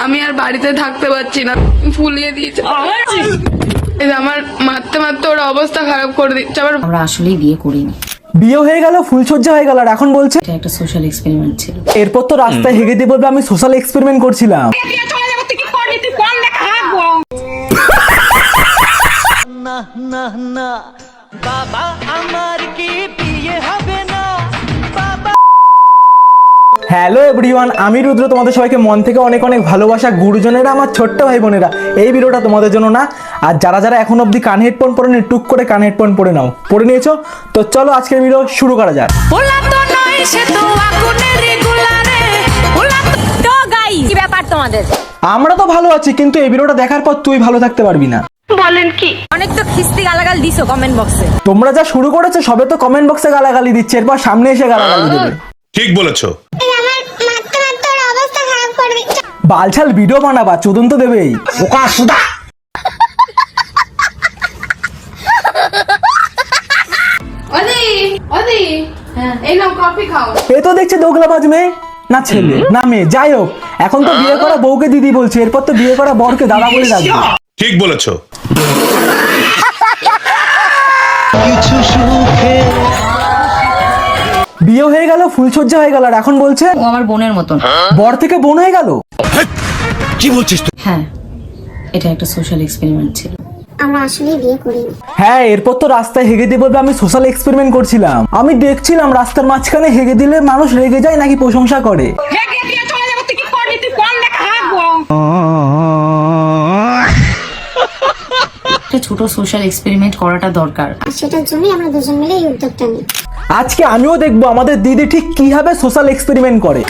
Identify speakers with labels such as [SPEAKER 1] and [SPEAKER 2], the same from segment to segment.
[SPEAKER 1] আমি আর বাড়িতে থাকতে পারছি না, ফুলিয়ে দিয়েছে। আমার মারতে মারতে ওর অবস্থা খারাপ করে দিচ্ছে। আবার
[SPEAKER 2] আমরা আসলেই বিয়ে করিনি,
[SPEAKER 3] বিয়ে হয়ে গেল, ফুলসজ্জা হয়ে গেল, আর এখন বলছে
[SPEAKER 2] এটা একটা সোশ্যাল এক্সপেরিমেন্ট ছিল।
[SPEAKER 3] এরপর তো রাস্তায় হেগে দিয়ে বলবে আমি সোশ্যাল এক্সপেরিমেন্ট করছিলাম। হ্যালো এভরিওয়ান, আমি রুদ্র। তোমাদের সবাইকে মন থেকে অনেক অনেক ভালোবাসা। গুরুজনেরা, আমার ছোট্ট ভাই বোনেরা, এই ভিডিওটা তোমাদের জন্য না। আর যারা যারা এখন অবধি কান হেডফোন পরেনি, টুক করে কান হেডফোন পরে নাও। পরে নিয়েছো তো চলো আজকের ভিডিও শুরু করা যাক।
[SPEAKER 2] কি ব্যাপার তোমাদের?
[SPEAKER 3] আমরা তো ভালো আছি, কিন্তু এই ভিডিওটা দেখার পর তুই ভালো থাকতে পারবি না।
[SPEAKER 1] বলেন কি?
[SPEAKER 2] অনেক তো খিস্তি গালাগাল দিছো কমেন্ট বক্সে।
[SPEAKER 3] তোমরা যা শুরু করেছো, সবে তো কমেন্ট বক্সে গালাগালি দিচ্ছে, এরপর সামনে এসে গালাগালি দেবে।
[SPEAKER 4] ঠিক বলেছো।
[SPEAKER 3] বালছাল ভিডিও বানাবা, চোদন তো দেবেই।
[SPEAKER 1] এই নাও কফি খাও।
[SPEAKER 3] এ তো দেখছে দোগলাবাজ মেয়ে, না ছেলে না মেয়ে, যাই হোক। এখন তো বিয়ে করা বউকে দিদি বলছে, এরপর তো বিয়ে করা বরকে দাদা বলে ডাকবে।
[SPEAKER 4] ঠিক বলেছো।
[SPEAKER 3] বিয়ে হয়ে গেল, ফুলসজ্জা হয়ে গেল, আর এখন বলছে
[SPEAKER 2] ও আমার বোনের মতন।
[SPEAKER 3] বর থেকে বোন হয়ে গেল।
[SPEAKER 4] কি বলছিস তুই?
[SPEAKER 2] হ্যাঁ, এটা একটা সোশ্যাল এক্সপেরিমেন্ট ছিল।
[SPEAKER 5] আমরা আসলেই বিয়ে করিনি।
[SPEAKER 3] হ্যাঁ, এরপর তো রাস্তায় হেগে দিয়ে বলবে আমি সোশ্যাল এক্সপেরিমেন্ট করছিলাম। আমি দেখছিলাম রাস্তার মাঝখানে হেগে দিলে মানুষ রেগে যায় নাকি প্রশংসা করে।
[SPEAKER 2] একটা ছোট সোশ্যাল এক্সপেরিমেন্ট করাটা দরকার।
[SPEAKER 5] আর সেটার জন্যই আমরা দুজন মিলে এই উদ্যোগটা নিই।
[SPEAKER 3] আজকে আমিও দেখবো আমাদের দিদি ঠিক কিভাবে সোশ্যাল এক্সপেরিমেন্ট করে।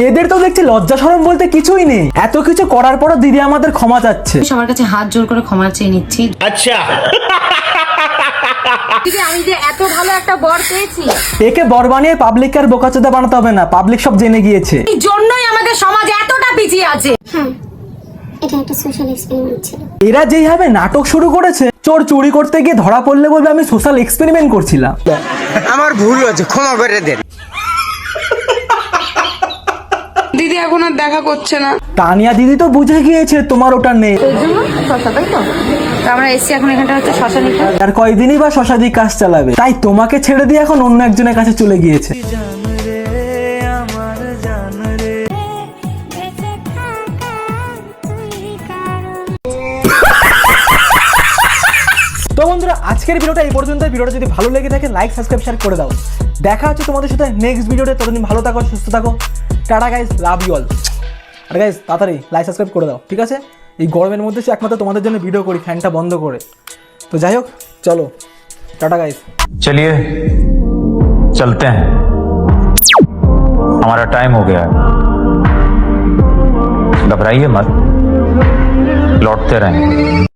[SPEAKER 3] এদের তো দেখছি লজ্জা শরম বলতে কিছুই নেই। এত কিছু করার পরও দিদি আমাদের ক্ষমা চাচ্ছে।
[SPEAKER 2] সবার কাছে হাত জোর করে ক্ষমা চেয়ে নিচ্ছি।
[SPEAKER 4] আচ্ছা,
[SPEAKER 2] আমি যে এত ভালো একটা বর পেয়েছি,
[SPEAKER 3] একে বর বানিয়ে পাবলিক আর বোকাচোদা বানাতে হবে না, পাবলিক সব জেনে গিয়েছে।
[SPEAKER 2] এই জন্যই আমাদের সমাজ এতটা পিছিয়ে আছে।
[SPEAKER 5] হ্যাঁ, এটা একটা সোশ্যাল এক্সপেরিমেন্ট ছিল।
[SPEAKER 3] এরা যেইভাবে নাটক শুরু করেছে, চোর চুরি করতে গিয়ে ধরা পড়লে বলবে আমি সোশ্যাল এক্সপেরিমেন্ট করছিলাম।
[SPEAKER 6] আমার ভুল হয়েছে, ক্ষমা করে দেন।
[SPEAKER 1] দিদি এখন আর দেখা করছে না।
[SPEAKER 3] তানিয়া দিদি তো বুঝে গিয়েছে তোমার ওটা নেই।
[SPEAKER 2] আমরা এসছি এখন, এখানটা হচ্ছে শ্মশানী।
[SPEAKER 3] আর কয়দিনই বা শশাদি কাজ চালাবে, তাই তোমাকে ছেড়ে দিয়ে এখন অন্য একজনের কাছে চলে গিয়েছে। তো বন্ধুরা, আজকের ভিডিওটা এই পর্যন্ত। ভিডিওটা যদি ভালো লেগে থাকে লাইক সাবস্ক্রাইব শেয়ার করে দাও। দেখা হচ্ছে তোমাদের সাথে নেক্সট ভিডিওতে। ততদিন ভালো থাকো, সুস্থ থাকো। টাটা গাইস, লাভ ইউ অল। আর গাইস তাড়াতাড়ি লাইক সাবস্ক্রাইব করে দাও, ঠিক আছে? এই গরমের মধ্যে একমাত্র তোমাদের জন্য ভিডিও করি, ফ্যানটা বন্ধ করে। তো যাই হোক, চলো टाटा गाइस।
[SPEAKER 7] चलिए चलते हैं, हमारा टाइम हो गया है। घबराइए मत, लौटते रहें।